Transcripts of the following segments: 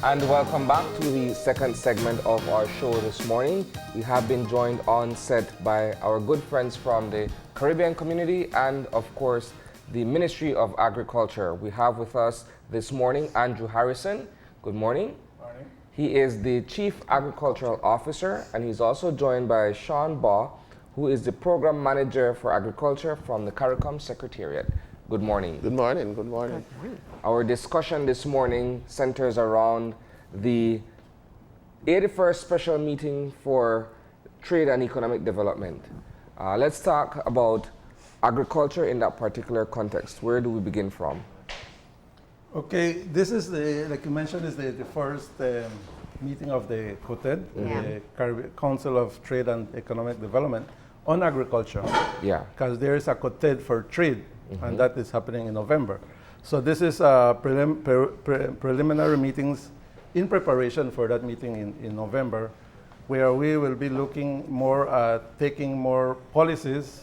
And welcome back to the second segment of our show this morning. We have been joined on set by our good friends from the Caribbean community and, of course, the Ministry of Agriculture. We have with us this morning Andrew Harrison. Good morning. Morning. He is the Chief Agricultural Officer, and he's also joined by Shaun Baugh, who is the Program Manager for Agriculture from the Caricom Secretariat. Good morning. Good morning. Good morning. Good morning. Our discussion this morning centers around the 81st Special Meeting for Trade and Economic Development. Let's talk about agriculture in that particular context. Where do we begin from? Okay, this is like you mentioned, is the first meeting of the COTED, the Council of Trade and Economic Development, on agriculture. Yeah. Because there is a COTED for trade, and that is happening in November. So this is preliminary meetings in preparation for that meeting in November, where we will be looking more at taking more policies.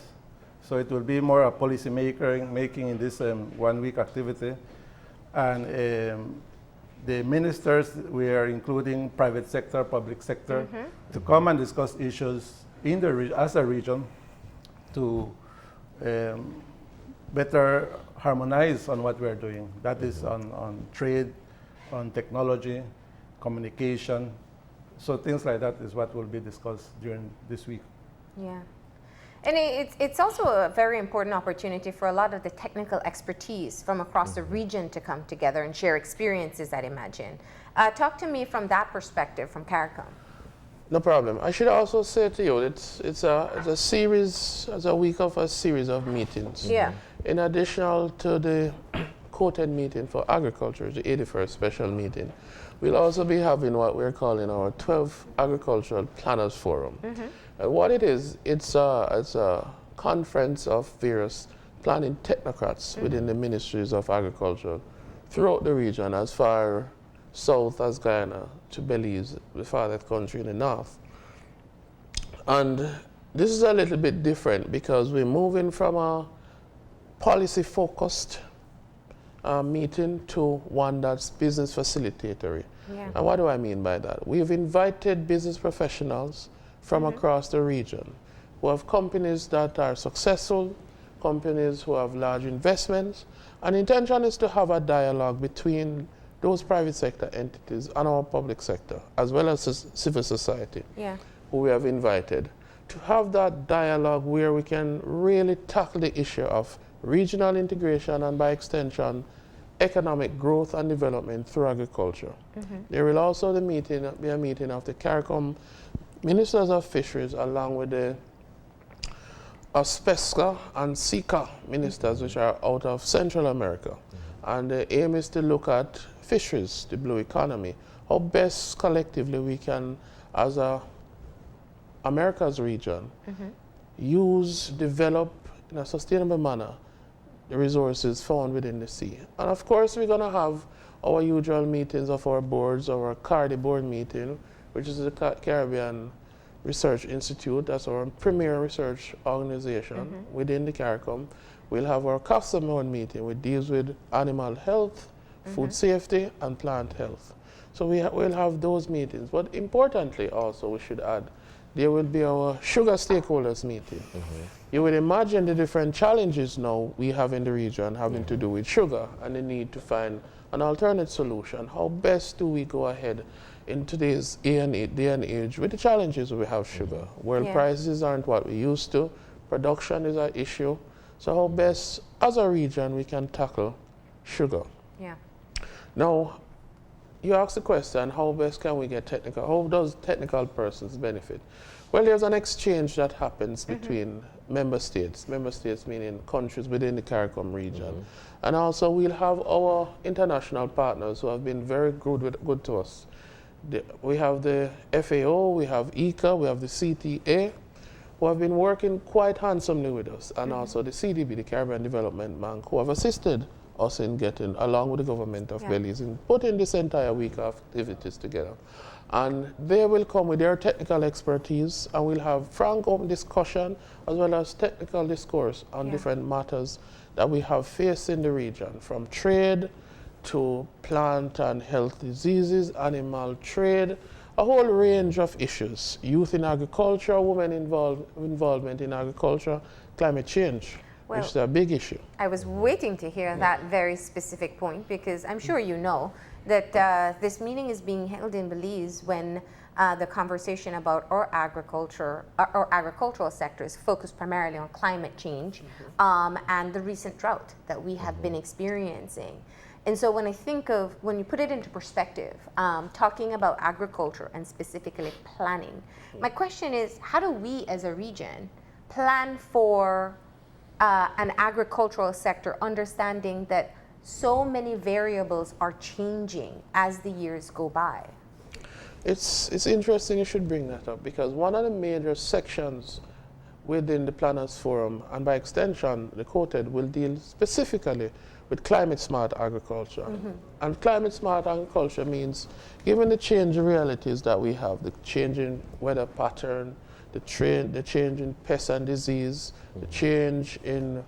So it will be more a policy making in this 1 week activity. And the ministers, we are including private sector, public sector, to come and discuss issues in the as a region to better harmonize on what we're doing. That is on trade, on technology, communication. So things like that is what will be discussed during this week. Yeah. And it's also a very important opportunity for a lot of the technical expertise from across the region to come together and share experiences, I'd imagine. Talk to me from that perspective, from CARICOM. No problem. I should also say to you, it's a series, it's a week of a series of meetings. Yeah. In addition to the COTED meeting for agriculture, the 81st special meeting, we'll also be having what we're calling our 12th Agricultural Planners Forum. And what it is, it's a conference of various planning technocrats within the ministries of agriculture throughout the region, as far south as Guyana to Belize, the farthest country in the north. And this is a little bit different because we're moving from a policy-focused meeting to one that's business facilitatory. Yeah. And what do I mean by that? We've invited business professionals from across the region who have companies that are successful, companies who have large investments, and the intention is to have a dialogue between those private sector entities and our public sector, as well as civil society, who we have invited, to have that dialogue where we can really tackle the issue of regional integration and, by extension, economic growth and development through agriculture. There will also be a meeting of the CARICOM Ministers of Fisheries, along with the SPESCA and SICA ministers, which are out of Central America. And the aim is to look at fisheries, the blue economy, how best collectively we can, as a America's region, develop in a sustainable manner the resources found within the sea. And of course, we're going to have our usual meetings of our boards, our CARDI board meeting, which is the Caribbean Research Institute. That's our premier research organization within the CARICOM. We'll have our CAFSA board meeting, which deals with animal health, food safety, and plant health. So we'll have those meetings. But importantly also, we should add, there will be our sugar stakeholders meeting. You would imagine the different challenges now we have in the region having to do with sugar and the need to find an alternate solution. How best do we go ahead in today's day and age with the challenges we have sugar? World prices aren't what we used to. Production is an issue. So how best, as a region, we can tackle sugar? Yeah. Now, you asked the question, how best can we get technical? How does technical persons benefit? Well, there's an exchange that happens between member states meaning countries within the CARICOM region. And also we'll have our international partners who have been very good to us. We have the FAO, we have ECA, we have the CTA, who have been working quite handsomely with us, and also the CDB, the Caribbean Development Bank, who have assisted us in getting, along with the government of Belize, in putting this entire week of activities together. And they will come with their technical expertise, and we'll have frank, open discussion, as well as technical discourse on different matters that we have faced in the region, from trade to plant and health diseases, animal trade, a whole range of issues. Youth in agriculture, women involvement in agriculture, climate change, Well, which is a big issue. I was waiting to hear that very specific point because I'm sure you know that this meeting is being held in Belize when the conversation about our agriculture, our agricultural sector is focused primarily on climate change and the recent drought that we have been experiencing. And so when I think of, when you put it into perspective, talking about agriculture and specifically planning, my question is, how do we as a region plan for an agricultural sector, understanding that so many variables are changing as the years go by? It's interesting you should bring that up because one of the major sections within the Planners Forum, and by extension the COTED, will deal specifically with climate smart agriculture. And climate smart agriculture means, given the changing realities that we have, the changing weather pattern, the change in pests and disease, the change in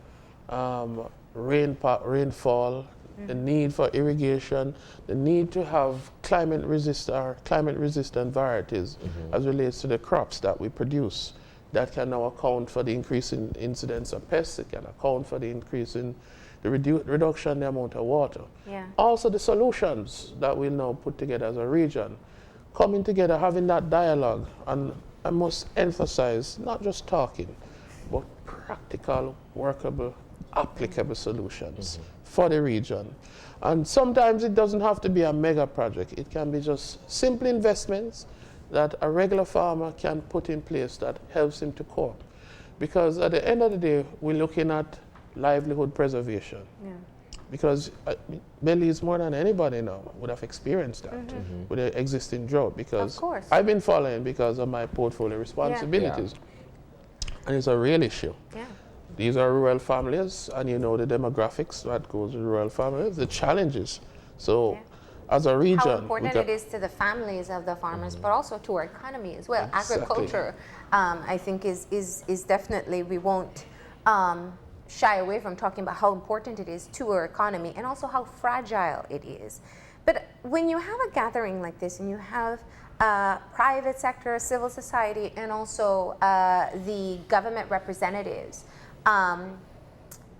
rainfall, the need for irrigation, the need to have climate resistant varieties as relates to the crops that we produce. That can now account for the increase in incidence of pests, it can account for the increase in the reduction in the amount of water. Yeah. Also the solutions that we'll now put together as a region, coming together, having that dialogue, and I must emphasize, not just talking, but practical, workable, applicable solutions for the region. And sometimes it doesn't have to be a mega project. It can be just simple investments that a regular farmer can put in place that helps him to cope. Because at the end of the day, we're looking at livelihood preservation. Yeah. Because Belize, more than anybody now, would have experienced that with the existing drought. Because Of course. I've been following because of my portfolio responsibilities. And it's a real issue. Yeah. These are rural families, and you know the demographics that goes with rural families, the challenges. So as a region, How important it is to the families of the farmers, but also to our economy as well. Exactly. Agriculture, I think, is definitely, we won't shy away from talking about how important it is to our economy and also how fragile it is. But when you have a gathering like this and you have private sector, civil society, and also the government representatives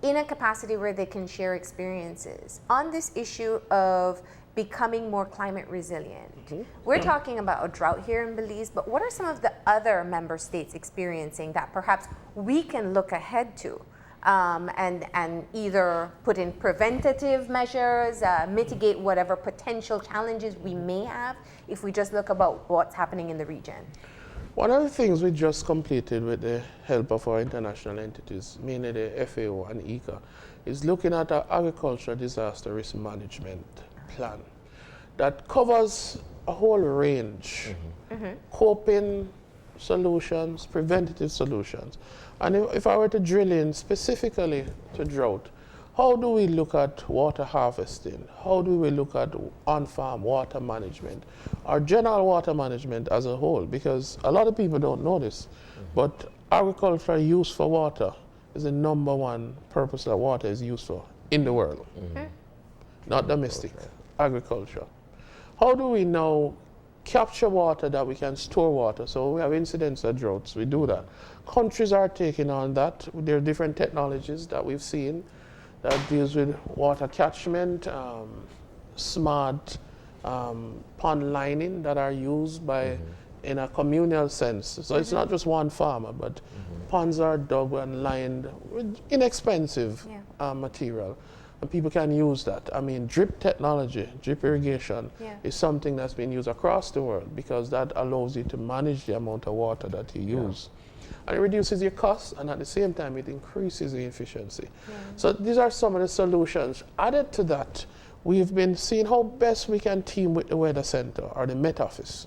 in a capacity where they can share experiences on this issue of becoming more climate resilient. We're talking about a drought here in Belize, but what are some of the other member states experiencing that perhaps we can look ahead to and either put in preventative measures, mitigate whatever potential challenges we may have if we just look about what's happening in the region? one of the things we just completed with the help of our international entities, mainly the FAO and ICA, is looking at our agricultural disaster risk management plan that covers a whole range, coping solutions, preventative solutions. And if I were to drill in specifically to drought, how do we look at water harvesting? How do we look at on-farm water management? Or general water management as a whole? Because a lot of people don't know this, but agricultural use for water is the number one purpose that water is used for in the world. Not domestic, agriculture. How do we now capture water that we can store water? So we have incidents of droughts, we do that. Countries are taking on that. There are different technologies that we've seen that deals with water catchment, smart pond lining that are used by in a communal sense. So it's not just one farmer, but ponds are dug and lined with inexpensive material. And people can use that. I mean, drip technology, drip irrigation is something that's been used across the world because that allows you to manage the amount of water that you use. And it reduces your costs, and at the same time, it increases the efficiency. So these are some of the solutions. Added to that, we've been seeing how best we can team with the Weather Center or the Met Office.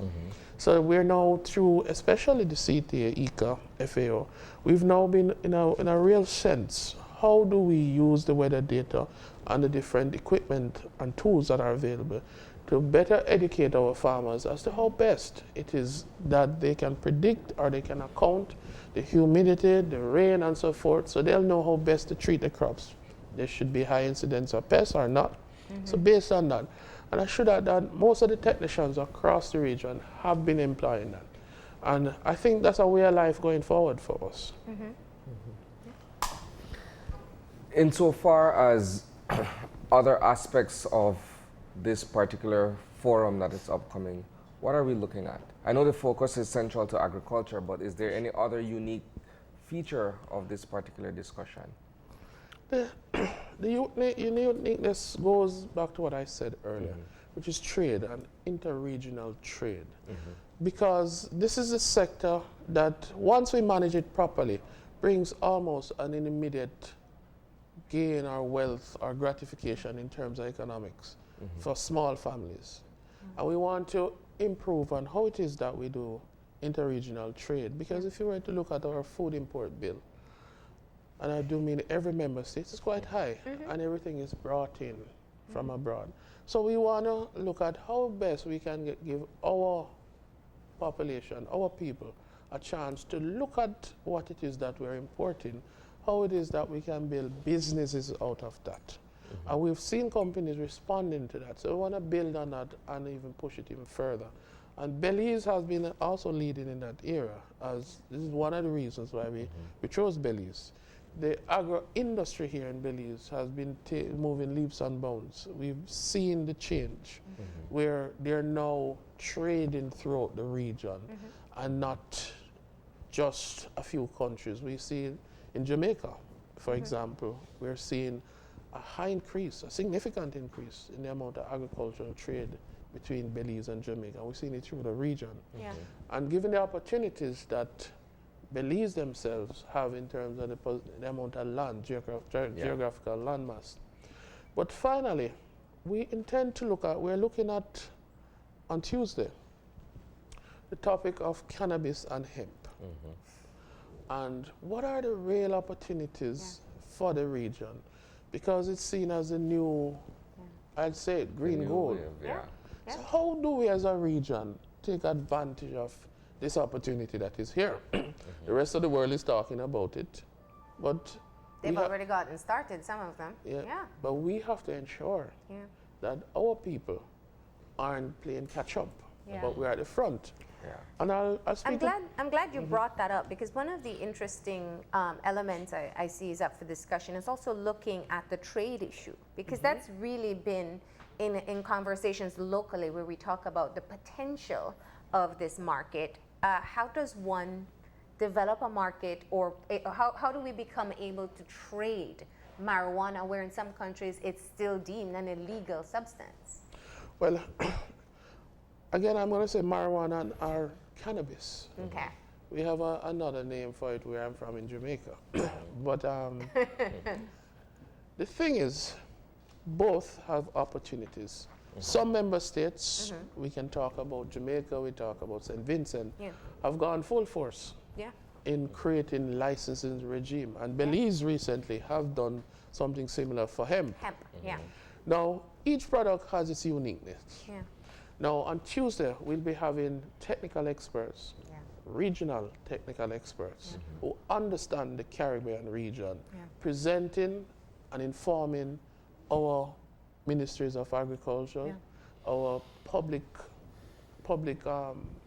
So we're now through, especially the CTA, ICA, FAO, we've now been in a real sense, how do we use the weather data and the different equipment and tools that are available to better educate our farmers as to how best it is that they can predict or they can account the humidity, the rain, and so forth, so they'll know how best to treat the crops. There should be high incidence of pests or not. So based on that, and I should add that most of the technicians across the region have been employing that. And I think that's a way of life going forward for us. Insofar as other aspects of this particular forum that is upcoming, what are we looking at? I know the focus is central to agriculture, but is there any other unique feature of this particular discussion? The uniqueness goes back to what I said earlier, which is trade and interregional trade. Because this is a sector that, once we manage it properly, brings almost an immediate gain or wealth or gratification in terms of economics for small families. And we want to improve on how it is that we do interregional trade. Because if you were to look at our food import bill, and I do mean every member state, it's quite high, and everything is brought in from abroad. So we want to look at how best we can give our population, our people, a chance to look at what it is that we're importing, how it is that we can build businesses out of that. And we've seen companies responding to that. So we want to build on that and even push it even further. And Belize has been also leading in that area, as this is one of the reasons why we chose Belize. The agro industry here in Belize has been moving leaps and bounds. We've seen the change where they're now trading throughout the region and not just a few countries. We see it in Jamaica, for example, we're seeing a high increase, a significant increase in the amount of agricultural trade between Belize and Jamaica. We've seen it through the region. And given the opportunities that Belize themselves have in terms of the amount of land, geographical landmass. But finally, we intend to we're looking at, on Tuesday, the topic of cannabis and hemp. And what are the real opportunities for the region? Because it's seen as a new, I'd say, green gold. So how do we as a region take advantage of this opportunity that is here? The rest of the world is talking about it, but they've already gotten started, some of them. But we have to ensure that our people aren't playing catch up, but we're at the front. And I'll speak. I'm glad you brought that up, because one of the interesting elements I see is up for discussion is also looking at the trade issue, because that's really been in conversations locally where we talk about the potential of this market. How does one develop a market, or how do we become able to trade marijuana where in some countries it's still deemed an illegal substance? Well, again, I'm going to say marijuana or cannabis. Okay. We have another name for it where I'm from in Jamaica. But the thing is, both have opportunities. Some member states, we can talk about Jamaica, we talk about St. Vincent, have gone full force in creating licensing regime. And Belize recently have done something similar for hemp. Now, each product has its uniqueness. Now, on Tuesday, we'll be having technical experts, regional technical experts, who understand the Caribbean region, presenting and informing our ministries of agriculture, our public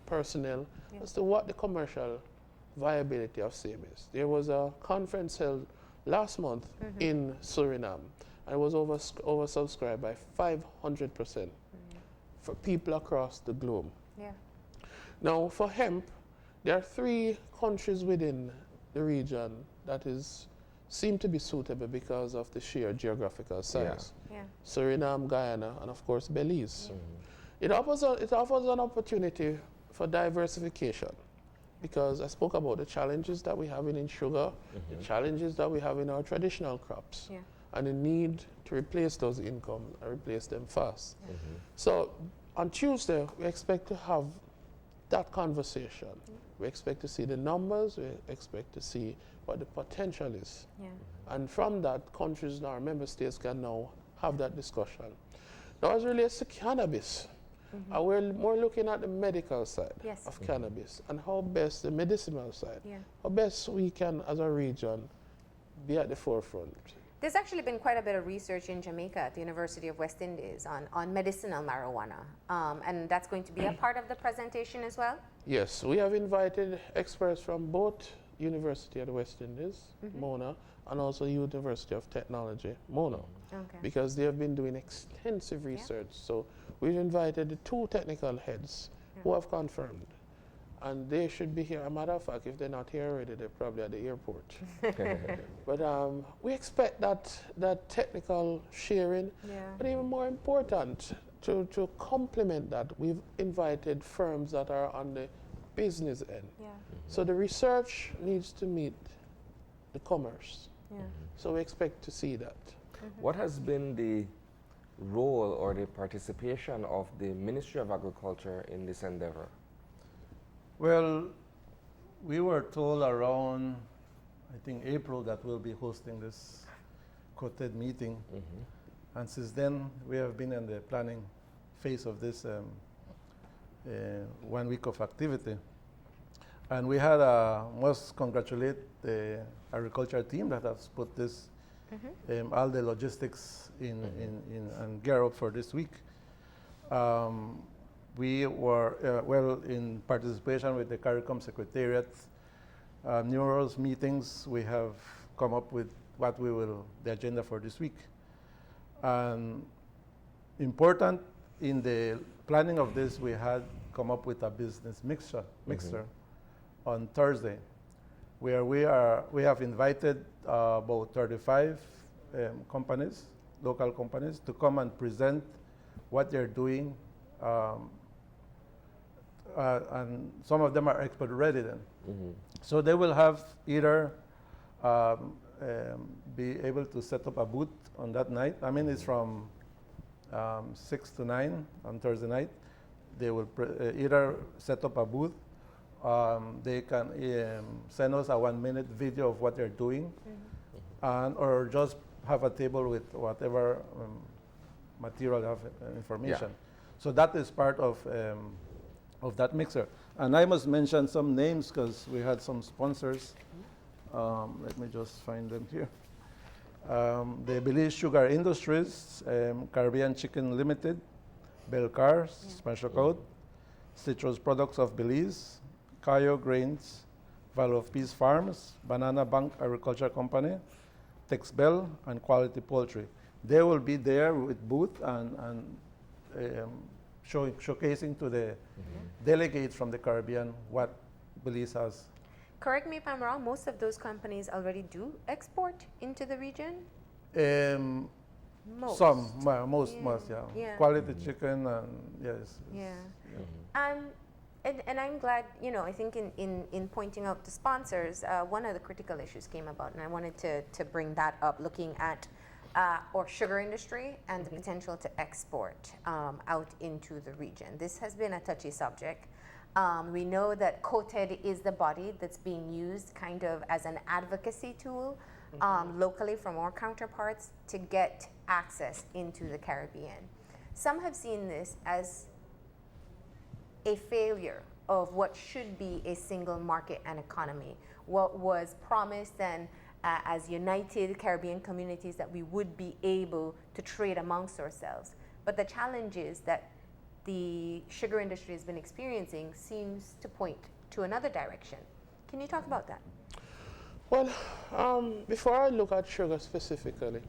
personnel, as to what the commercial viability of same is. There was a conference held last month in Suriname, and it was oversubscribed by 500% for people across the globe. Now, for hemp, there are 3 countries within the region that seem to be suitable because of the sheer geographical size. Suriname, Guyana, and of course Belize. It offers an opportunity for diversification, because I spoke about the challenges that we have in sugar, the challenges that we have in our traditional crops, and the need to replace those incomes and replace them fast. So on Tuesday, we expect to have that conversation. We expect to see the numbers, we expect to see what the potential is. And from that, countries and our member states can now have that discussion. Now, as it relates to cannabis, we're more looking at the medical side of cannabis, and how best the medicinal side, how best we can, as a region, be at the forefront. There's actually been quite a bit of research in Jamaica at the University of West Indies on medicinal marijuana, and that's going to be a part of the presentation as well? Yes, we have invited experts from both University of the West Indies, Mona, and also University of Technology, Mona, Okay. because they have been doing extensive research. So we've invited the two technical heads who have confirmed, and they should be here. As a matter of fact, if they're not here already, they're probably at the airport. But we expect that technical sharing, but even more important, to complement that, we've invited firms that are on the business end. So the research needs to meet the commerce. So we expect to see that. What has been the role or the participation of the Ministry of Agriculture in this endeavor? Well, we were told around, I think, April that we'll be hosting this COTED meeting. And since then, we have been in the planning phase of this 1 week of activity. And we had must congratulate the agriculture team that has put this, all the logistics in and gear up for this week. We were, well, in participation with the Caricom Secretariat, numerous meetings, we have come up with what the agenda for this week. And important in the planning of this, we had come up with a business mixer on Thursday, where we have invited about 35 companies, local companies, to come and present what they're doing. And some of them are expert already then. So they will have either be able to set up a booth on that night. I mean, it's from 6 to 9 on Thursday night. They will either set up a booth, they can send us a 1-minute video of what they're doing, or just have a table with whatever material they have information. So that is part of that mixer. And I must mention some names because we had some sponsors. Let me just find them here. The Belize Sugar Industries, Caribbean Chicken Limited, Belcar, Special Code, Citrus Products of Belize, Cayo Grains, Valley of Peace Farms, Banana Bank Agriculture Company, Texbel, and Quality Poultry. They will be there with booth and showcasing to the delegates from the Caribbean what Belize has. Correct me if I'm wrong, most of those companies already do export into the region? Most. Most, yeah. Quality chicken, and yes. And I'm glad, I think in pointing out the sponsors, one of the critical issues came about, and I wanted to bring that up, looking at our sugar industry and the potential to export out into the region. This has been a touchy subject. We know that COTED is the body that's being used kind of as an advocacy tool locally from our counterparts to get access into the Caribbean. Some have seen this as a failure of what should be a single market and economy. What was promised and as united Caribbean communities that we would be able to trade amongst ourselves. But the challenges that the sugar industry has been experiencing seems to point to another direction. Can you talk about that? Well, before I look at sugar specifically,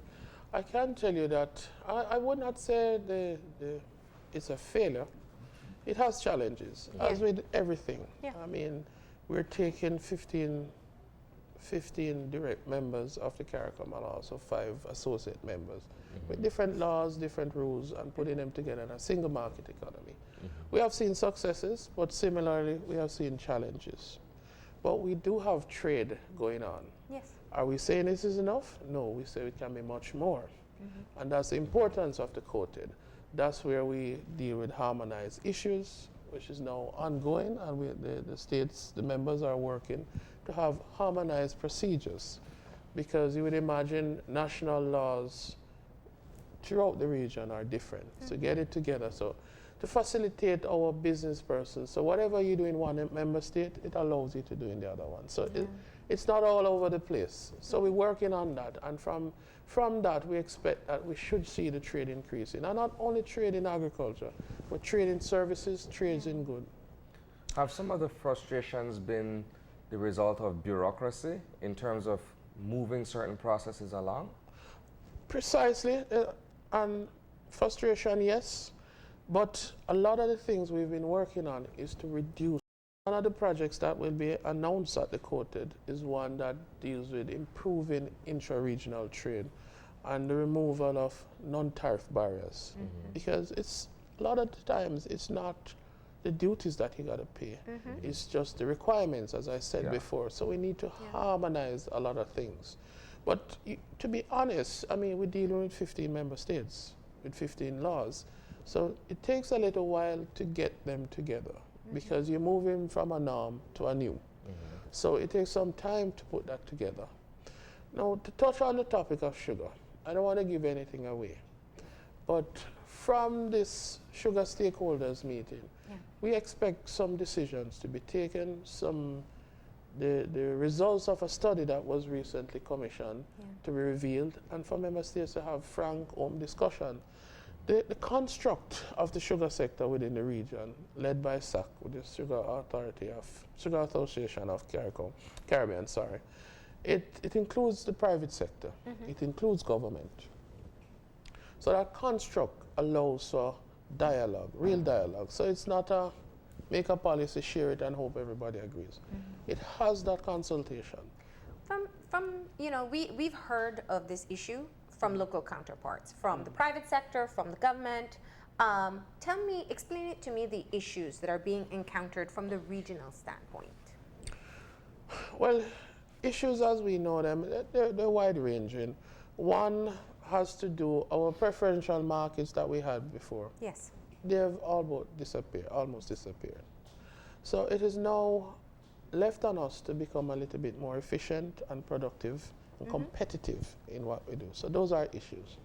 I can tell you that I would not say it's a failure. It has challenges, as with everything. I mean, we're taking 15 direct members of the Caricom and also 5 associate members with different laws, different rules, and putting them together in a single market economy. We have seen successes, but similarly, we have seen challenges. But we do have trade going on. Yes. Are we saying this is enough? No, we say it can be much more. And that's the importance of the COTED. That's where we deal with harmonized issues, which is now ongoing, and the states, the members are working to have harmonized procedures, because you would imagine national laws throughout the region are different. So get it together. So to facilitate our business persons. So whatever you do in one member state, it allows you to do in the other one. So it's not all over the place. So we're working on that. And from that, we expect that we should see the trade increasing. And not only trade in agriculture, but trade in services, trades in goods. Have some of the frustrations been the result of bureaucracy in terms of moving certain processes along? Precisely. And frustration, yes. But a lot of the things we've been working on is to reduce. One of the projects that will be announced at the COTED is one that deals with improving intra-regional trade and the removal of non-tariff barriers. Because it's a lot of the times it's not the duties that you got to pay. It's just the requirements, as I said before. So we need to harmonize a lot of things. But to be honest, I mean, we're dealing with 15 member states with 15 laws. So it takes a little while to get them together because you're moving from a norm to a new. So it takes some time to put that together. Now, to touch on the topic of sugar, I don't want to give anything away. But from this sugar stakeholders meeting, we expect some decisions to be taken, the results of a study that was recently commissioned to be revealed, and for member states to have frank, open discussion. The construct of the sugar sector within the region, led by SAC, with the Sugar Association of Caribbean, it includes the private sector. It includes government. So that construct allows for dialogue, real dialogue. So it's not a make a policy, share it, and hope everybody agrees. It has that consultation. We've heard of this issue from local counterparts, from the private sector, from the government. Explain it to me, the issues that are being encountered from the regional standpoint. Well, issues as we know them, they're wide-ranging. One has to do our preferential markets that we had before. Yes. They've almost disappeared. So it is now left on us to become a little bit more efficient and productive and competitive in what we do. So those are issues.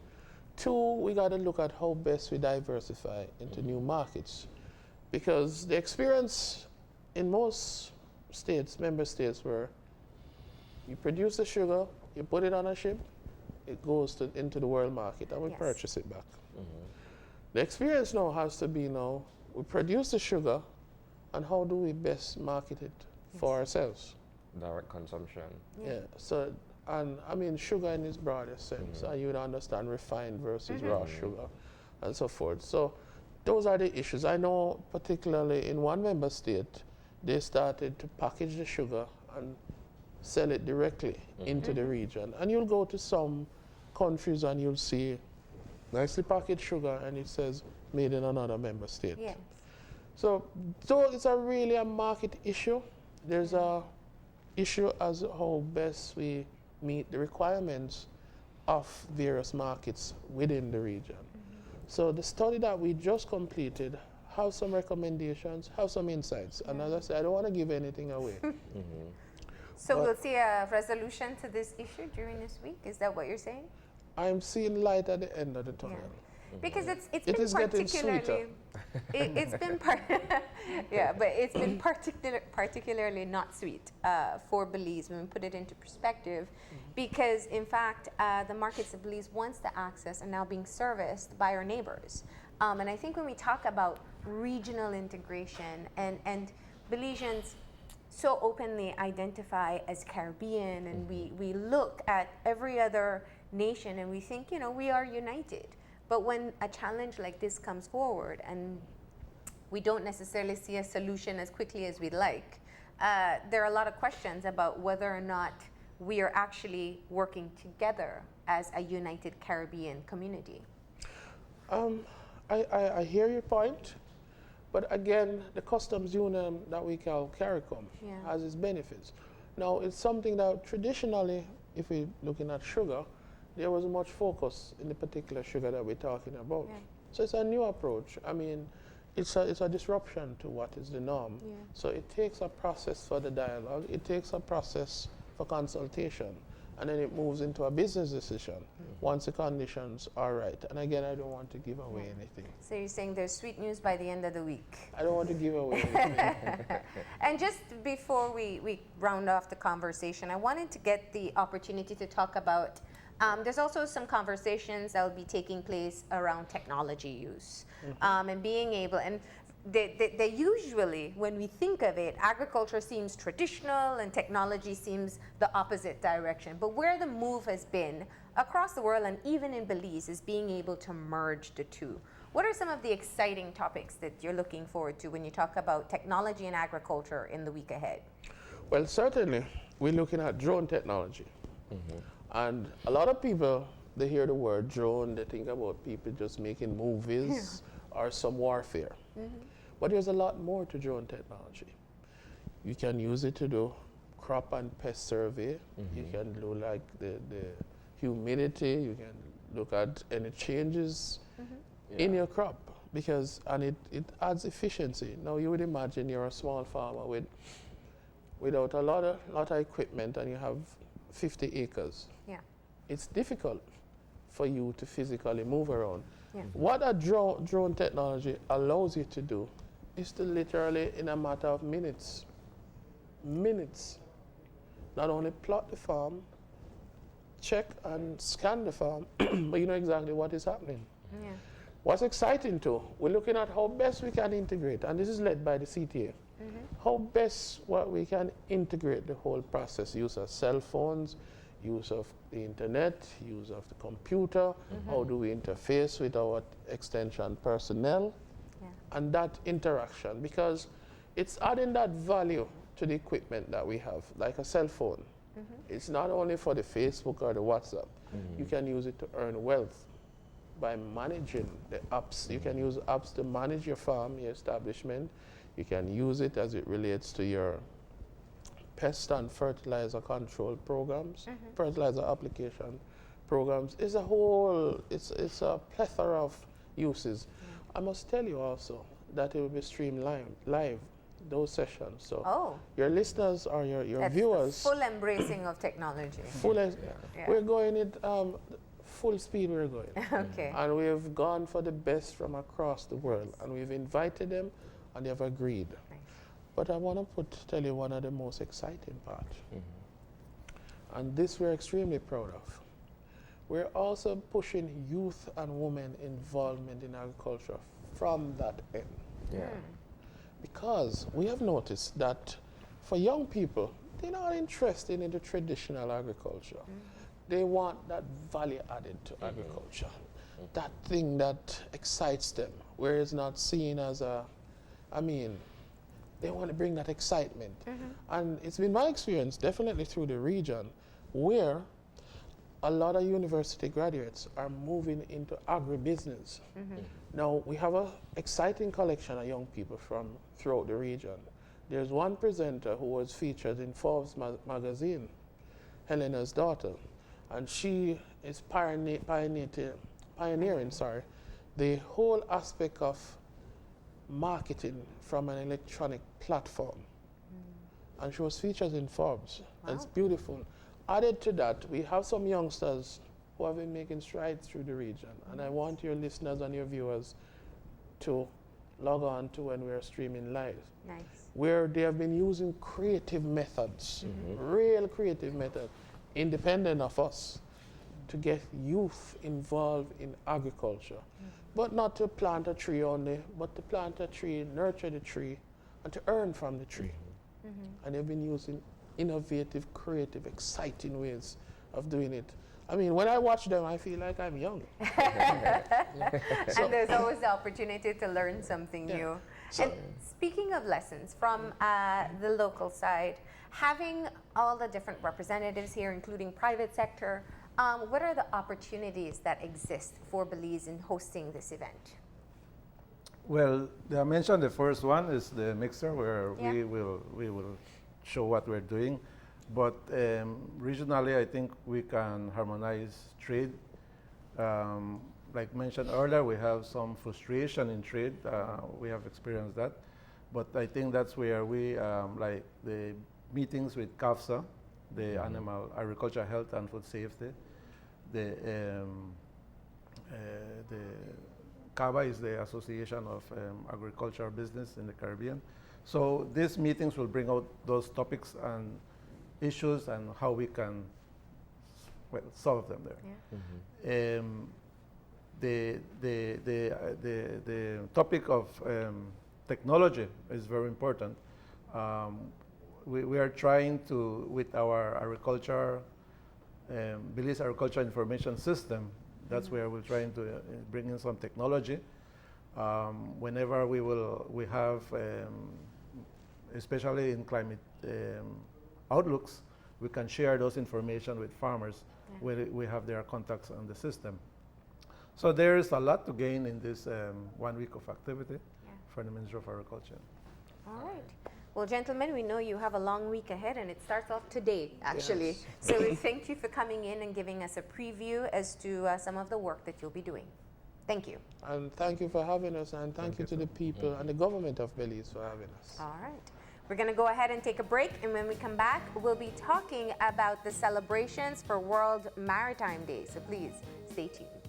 Two, we got to look at how best we diversify into new markets, because the experience in most states, member states, where you produce the sugar, you put it on a ship, it goes into the world market, and we purchase it back. The experience now has to be we produce the sugar, and how do we best market it for ourselves? Direct consumption. So, and I mean sugar in its broadest sense, and you would understand refined versus raw sugar, and so forth. So those are the issues. I know particularly in one member state, they started to package the sugar and sell it directly into the region. And you'll go to some countries and you'll see nicely packaged sugar and it says made in another member state. So it's really a market issue. There's a issue as how best we meet the requirements of various markets within the region. So the study that we just completed have some recommendations, have some insights. And as I said, I don't want to give anything away. So we'll see a resolution to this issue during this week? Is that what you're saying? I'm seeing light at the end of the tunnel. Because it been is getting sweeter. it's been particularly not sweet for Belize when we put it into perspective, because in fact the markets of Belize, once the access, are now being serviced by our neighbors. And I think when we talk about regional integration and Belizeans so openly identify as Caribbean, and we look at every other nation and we think, we are united. But when a challenge like this comes forward and we don't necessarily see a solution as quickly as we'd like, there are a lot of questions about whether or not we are actually working together as a united Caribbean community. I hear your point, but again, the customs union that we call Caricom has its benefits. Now, it's something that traditionally, if we're looking at sugar, there was much focus in the particular sugar that we're talking about. So it's a new approach. I mean, it's a disruption to what is the norm. So it takes a process for the dialogue. It takes a process for consultation. and then it moves into a business decision once the conditions are right. And again, I don't want to give away anything. So you're saying there's sweet news by the end of the week. I don't want to give away anything. And just before we round off the conversation, I wanted to get the opportunity to talk about, there's also some conversations that will be taking place around technology use, and being able, and they usually, when we think of it, agriculture seems traditional and technology seems the opposite direction. But where the move has been across the world and even in Belize is being able to merge the two. What are some of the exciting topics that you're looking forward to when you talk about technology and agriculture in the week ahead? Well, certainly, we're looking at drone technology. And a lot of people, they hear the word drone, they think about people just making movies or some warfare. But there's a lot more to drone technology. You can use it to do crop and pest survey. You can do like the humidity. You can look at any changes in your crop, and it adds efficiency. Now you would imagine you're a small farmer without a lot of equipment and you have 50 acres. Yeah. It's difficult for you to physically move around. Yeah. What a drone technology allows you to do is to literally, in a matter of minutes, not only plot the farm, check and scan the farm, but you know exactly what is happening. Yeah. What's exciting too, we're looking at how best we can integrate, and this is led by the CTA, how best what we can integrate the whole process, use of cell phones, use of the internet, use of the computer, how do we interface with our extension personnel, and that interaction, because it's adding that value to the equipment that we have, like a cell phone. It's not only for the Facebook or the WhatsApp. You can use it to earn wealth by managing the apps. You can use apps to manage your farm, your establishment. You can use it as it relates to your pest and fertilizer control programs, fertilizer application programs. It's a plethora of uses. I must tell you also that it will be streamed live, those sessions. So your listeners or your That's viewers. The full embracing of technology. We're going at full speed, we're going. Okay. And we've gone for the best from across the world, and we've invited them, and they've agreed. Nice. But I want to tell you one of the most exciting parts. And this we're extremely proud of. We're also pushing youth and women involvement in agriculture from that end. Because we have noticed that for young people, they're not interested in the traditional agriculture. They want that value added to agriculture, that thing that excites them, where it's not seen as they want to bring that excitement. And it's been my experience, definitely through the region, where a lot of university graduates are moving into agribusiness. Now, we have an exciting collection of young people from throughout the region. There's one presenter who was featured in Forbes magazine, Helena's daughter, and she is pioneering the whole aspect of marketing from an electronic platform. And she was featured in Forbes. Wow. It's beautiful. Added to that, we have some youngsters who have been making strides through the region. And I want your listeners and your viewers to log on to when we're streaming live. Nice. Where they have been using creative methods, real creative methods, independent of us, to get youth involved in agriculture. But not to plant a tree only, but to plant a tree, nurture the tree, and to earn from the tree. And they've been using innovative, creative, exciting ways of doing it. I mean, when I watch them, I feel like I'm young. And there's always the opportunity to learn something new. And speaking of lessons from the local side, having all the different representatives here, including private sector, what are the opportunities that exist for Belize in hosting this event? Well, I mentioned the first one is the mixer, where we will show what we're doing. But regionally, I think we can harmonize trade. Like mentioned earlier, we have some frustration in trade. We have experienced that. But I think that's where we, like the meetings with CAFSA, the animal agriculture health and food safety. The CABA is the Association of Agricultural Business in the Caribbean. So these meetings will bring out those topics and issues and how we can solve them there. Yeah. The topic of technology is very important. We are trying to, with our agriculture, Belize Agriculture Information System, that's where we're trying to bring in some technology. Whenever we have, especially in climate outlooks, we can share those information with farmers where we have their contacts on the system. So there is a lot to gain in this 1 week of activity for the Ministry of Agriculture. All right. Well, gentlemen, we know you have a long week ahead, and it starts off today, actually. Yes. So we thank you for coming in and giving us a preview as to some of the work that you'll be doing. Thank you. And thank you for having us, and thank you to the people and the government of Belize for having us. All right. We're going to go ahead and take a break, and when we come back, we'll be talking about the celebrations for World Maritime Day. So please stay tuned.